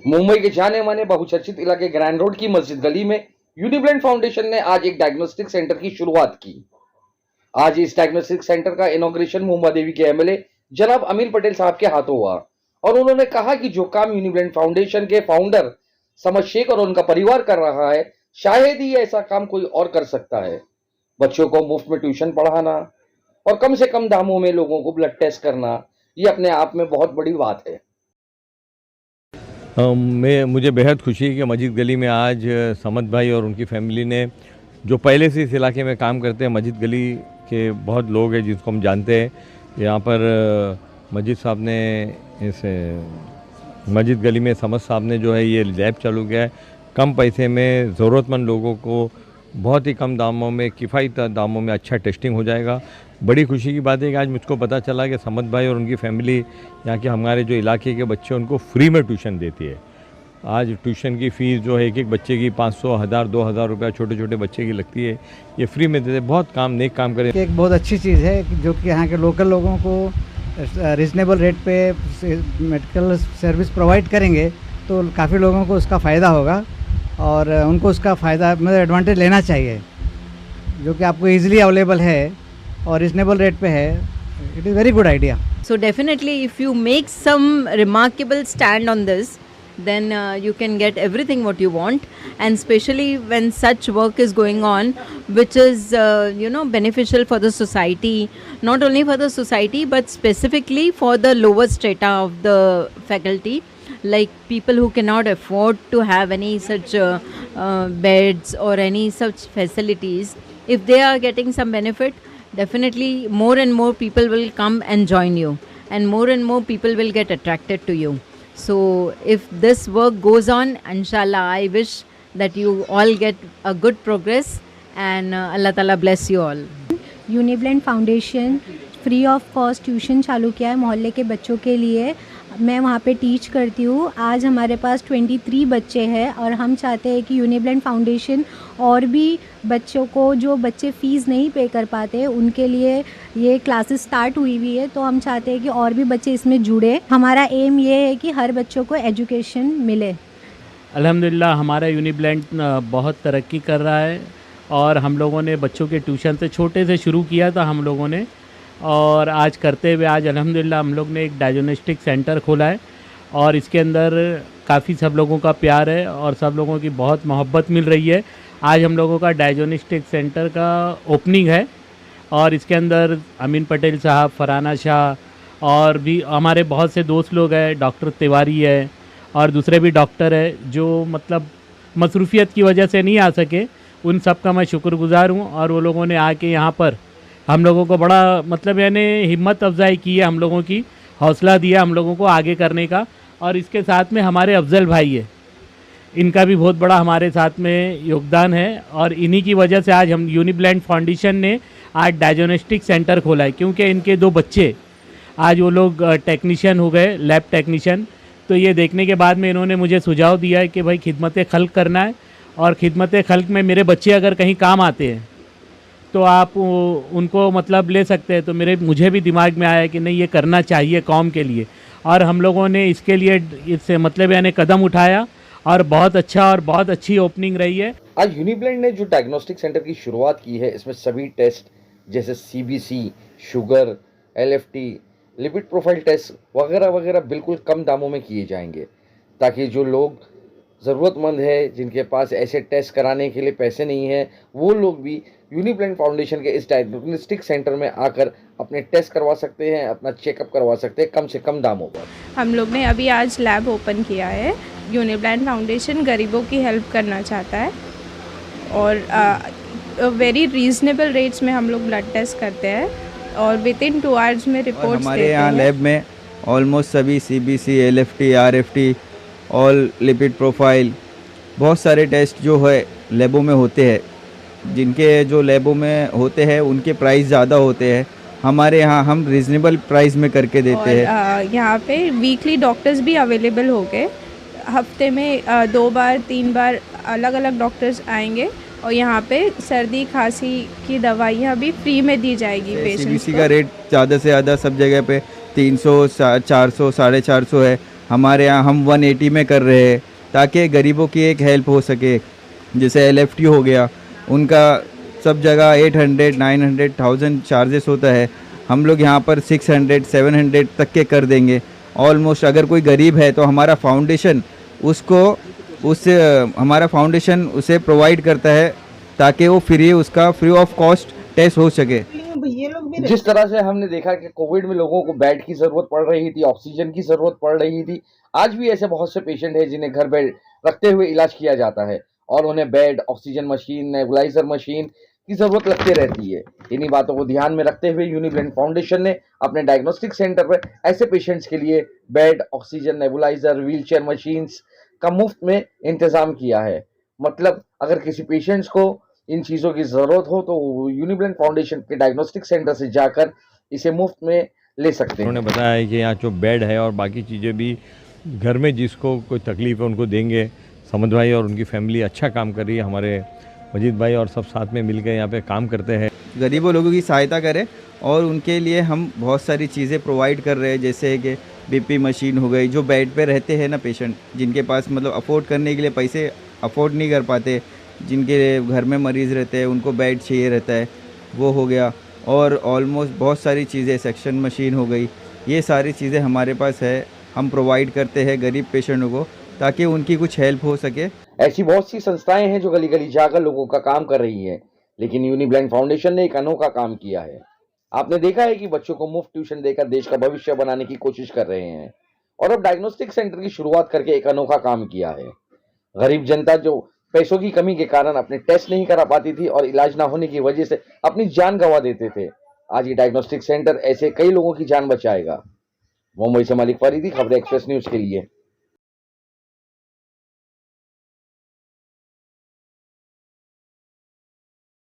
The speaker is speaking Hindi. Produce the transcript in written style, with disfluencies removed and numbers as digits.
मुंबई के जाने माने बहुचर्चित इलाके ग्रैंड रोड की मस्जिद गली में यूनिब्लेंड फाउंडेशन ने आज एक डायग्नोस्टिक सेंटर की शुरुआत की। आज इस डायग्नोस्टिक सेंटर का इनॉग्रेशन मुंबा देवी के एमएलए जनाब अमीन पटेल साहब के हाथों हुआ और उन्होंने कहा कि जो काम यूनिब्लेंड फाउंडेशन के फाउंडर समद शेख और उनका परिवार कर रहा है, शायद ही ऐसा काम कोई और कर सकता है। बच्चों को मुफ्त में ट्यूशन पढ़ाना और कम से कम दामों में लोगों को ब्लड टेस्ट करना, ये अपने आप में बहुत बड़ी बात है। मुझे बेहद खुशी है कि मस्जिद गली में आज समद भाई और उनकी फैमिली ने, जो पहले से इस इलाके में काम करते हैं, मस्जिद गली के बहुत लोग हैं जिसको हम जानते हैं। यहाँ पर मस्जिद साहब ने इस मस्जिद गली में समद साहब ने जो है ये लैब चालू किया है। कम पैसे में ज़रूरतमंद लोगों को बहुत ही कम दामों में, किफ़ायती दामों में अच्छा टेस्टिंग हो जाएगा। बड़ी खुशी की बात है कि आज मुझको पता चला कि समद भाई और उनकी फैमिली यहाँ के हमारे जो इलाके के बच्चे उनको फ्री में ट्यूशन देती है। आज ट्यूशन की फ़ीस जो है एक बच्चे की 500, 1000, 2000 रुपया छोटे छोटे बच्चे की लगती है, ये फ्री में देते। बहुत नेक काम करें। एक बहुत अच्छी चीज़ है जो कि यहाँ के लोकल लोगों को रीज़नेबल रेट पे मेडिकल सर्विस प्रोवाइड करेंगे तो काफ़ी लोगों को उसका फ़ायदा होगा और उनको उसका फ़ायदा मतलब एडवांटेज लेना चाहिए, जो कि आपको ईज़िली अवेलेबल है और रीजनेबल रेट पे है। It is very good idea. So definitely if you make some remarkable stand on this, then you can get everything what you want, and especially when such work is going on which is beneficial for the society, not only for the society but specifically for the lower strata of the faculty, like people who cannot afford to have any such beds or any such facilities. If they are getting some benefit, definitely more and more people will come and join you, and more people will get attracted to you. So if this work goes on, inshallah, I wish that you all get a good progress, and Allah Ta'ala bless you all. Uniblend foundation free of cost tuition चालू किया है मोहल्ले के बच्चों के लिए। मैं वहाँ पे टीच करती हूँ। आज हमारे पास 23 बच्चे हैं और हम चाहते हैं कि यूनिब्लेंड फाउंडेशन और भी बच्चों को, जो बच्चे फ़ीस नहीं पे कर पाते, उनके लिए ये क्लासेस स्टार्ट हुई है, तो हम चाहते हैं कि और भी बच्चे इसमें जुड़े। हमारा एम ये है कि हर बच्चों को एजुकेशन मिले। अल्हम्दुलिल्लाह हमारा यूनिब्लेंड बहुत तरक्की कर रहा है और हम लोगों ने बच्चों के ट्यूशन से छोटे से शुरू किया था हम लोगों ने, और आज करते हुए आज अल्हम्दुलिल्लाह हम लोग ने एक डायग्नोस्टिक सेंटर खोला है और इसके अंदर काफ़ी सब लोगों का प्यार है और सब लोगों की बहुत मोहब्बत मिल रही है। आज हम लोगों का डायग्नोस्टिक सेंटर का ओपनिंग है और इसके अंदर अमीन पटेल साहब, फरहाना शाह और भी हमारे बहुत से दोस्त लोग हैं, डॉक्टर तिवारी है और दूसरे भी डॉक्टर है जो मतलब मसरूफियत की वजह से नहीं आ सके। उन सब का मैं शुक्रगुज़ार हूँ और वो लोगों ने आके यहाँ पर हम लोगों को बड़ा मतलब यानी हिम्मत अफजाई की है, हम लोगों की हौसला दिया हम लोगों को आगे करने का। और इसके साथ में हमारे अफजल भाई है, इनका भी बहुत बड़ा हमारे साथ में योगदान है और इन्हीं की वजह से आज हम यूनिब्लेंड फाउंडेशन ने आज डायग्नोस्टिक सेंटर खोला है, क्योंकि इनके 2 बच्चे आज वो लोग टेक्नीशियन हो गए, लैब टेक्नीशियन। तो ये देखने के बाद में इन्होंने मुझे सुझाव दिया है कि भाई खिदमत खल्क करना है और खिदमत खल्क में मेरे बच्चे अगर कहीं काम आते हैं तो आप उनको मतलब ले सकते हैं। तो मुझे भी दिमाग में आया कि नहीं, ये करना चाहिए कौम के लिए, और हम लोगों ने इसके लिए इससे मतलब यानी कदम उठाया और बहुत अच्छा और बहुत अच्छी ओपनिंग रही है। आज यूनिब्लेंड ने जो डायग्नोस्टिक सेंटर की शुरुआत की है, इसमें सभी टेस्ट जैसे CBC, sugar, LFT, lipid profile test वगैरह वगैरह बिल्कुल कम दामों में किए जाएंगे, ताकि जो लोग ज़रूरतमंद है, जिनके पास ऐसे टेस्ट कराने के लिए पैसे नहीं हैं, वो लोग भी यूनिब्लेंड फाउंडेशन के इस डायग्नोस्टिक सेंटर में आकर अपने टेस्ट करवा सकते हैं, अपना चेकअप करवा सकते हैं कम से कम दामों पर। हम लोग ने अभी आज लैब ओपन किया है। यूनिब्लेंड फाउंडेशन गरीबों की हेल्प करना चाहता है और वेरी रीज़नेबल रेट्स में हम लोग ब्लड टेस्ट करते हैं और विदिन 2 आवर्स में रिपोर्ट्स देते हैं। हमारे यहाँ लैब में ऑलमोस्ट सभी CBC, LFT, RFT, all lipid profile, बहुत सारे टेस्ट जो है लैबों में होते हैं। जिनके जो लैबों में होते हैं उनके प्राइस ज़्यादा होते हैं, हमारे यहाँ हम रीज़नेबल प्राइस में करके देते हैं। यहाँ पे वीकली डॉक्टर्स भी अवेलेबल हो गए, हफ्ते में 2 बार 3 बार अलग अलग डॉक्टर्स आएंगे और यहाँ पे सर्दी खांसी की दवाइयाँ भी फ्री में दी जाएगी पेशेंट्स को। सीबीसी का रेट ज़्यादा से ज़्यादा सब जगह पे 300, 400, 450 है। हमारे यहाँ हम 180 में कर रहे हैं ताकि गरीबों की एक हेल्प हो सके। जैसे LFT हो गया, उनका सब जगह 800, 900, 1000 चार्जेस होता है, हम लोग यहाँ पर 600, 700 तक के कर देंगे ऑलमोस्ट। अगर कोई गरीब है तो हमारा फाउंडेशन उसे प्रोवाइड करता है ताकि वो फ्री ऑफ कॉस्ट टेस्ट हो सके। जिस तरह से हमने देखा कि कोविड में लोगों को बेड की जरूरत पड़ रही थी, ऑक्सीजन की जरूरत पड़ रही थी, आज भी ऐसे बहुत से पेशेंट हैं जिन्हें घर बेड रखते हुए इलाज किया जाता है और उन्हें bed, oxygen machine, nebuliser machine की जरूरत लगती रहती है। इन्हीं बातों को ध्यान में रखते हुए यूनिब्लेंड फाउंडेशन ने अपने डायग्नोस्टिक सेंटर पर ऐसे पेशेंट्स के लिए bed, oxygen, nebuliser, wheelchair machines का मुफ्त में इंतजाम किया है। मतलब अगर किसी पेशेंट्स को इन चीज़ों की ज़रूरत हो तो यूनिब्लेंड फाउंडेशन के डायग्नोस्टिक सेंटर से जाकर इसे मुफ्त में ले सकते हैं। उन्होंने बताया है कि यहाँ जो बेड है और बाकी चीज़ें भी घर में जिसको कोई तकलीफ है उनको देंगे। समद भाई और उनकी फैमिली अच्छा काम कर रही है, हमारे मजीद भाई और सब साथ में मिलकर यहाँ पे काम करते हैं। गरीबों लोगों की सहायता करें और उनके लिए हम बहुत सारी चीज़ें प्रोवाइड कर रहे हैं, जैसे कि BP मशीन हो गई। जो बेड पे रहते हैं ना पेशेंट, जिनके पास मतलब अफोर्ड करने के लिए पैसे अफोर्ड नहीं कर पाते, जिनके घर में मरीज़ रहते हैं उनको बेड चाहिए रहता है, वो हो गया। और ऑलमोस्ट बहुत सारी चीज़ें, सेक्शन मशीन हो गई, ये सारी चीज़ें हमारे पास है, हम प्रोवाइड करते हैं गरीब पेशेंटों को ताकि उनकी कुछ हेल्प हो सके। ऐसी बहुत सी संस्थाएं हैं जो गली गली जाकर लोगों का काम कर रही हैं, लेकिन यूनिब्लेंड फाउंडेशन ने एक अनोखा काम किया है। आपने देखा है कि बच्चों को मुफ्त ट्यूशन देकर देश का भविष्य बनाने की कोशिश कर रहे हैं और अब डायग्नोस्टिक सेंटर की शुरुआत करके एक अनोखा काम किया है। गरीब जनता जो पैसों की कमी के कारण अपने टेस्ट नहीं करा पाती थी और इलाज ना होने की वजह से अपनी जान गंवा देते थे, आज ये डायग्नोस्टिक सेंटर ऐसे कई लोगों की जान बचाएगा। मुंबई से मालिक फरीदी, खबरें एक्सप्रेस न्यूज के लिए।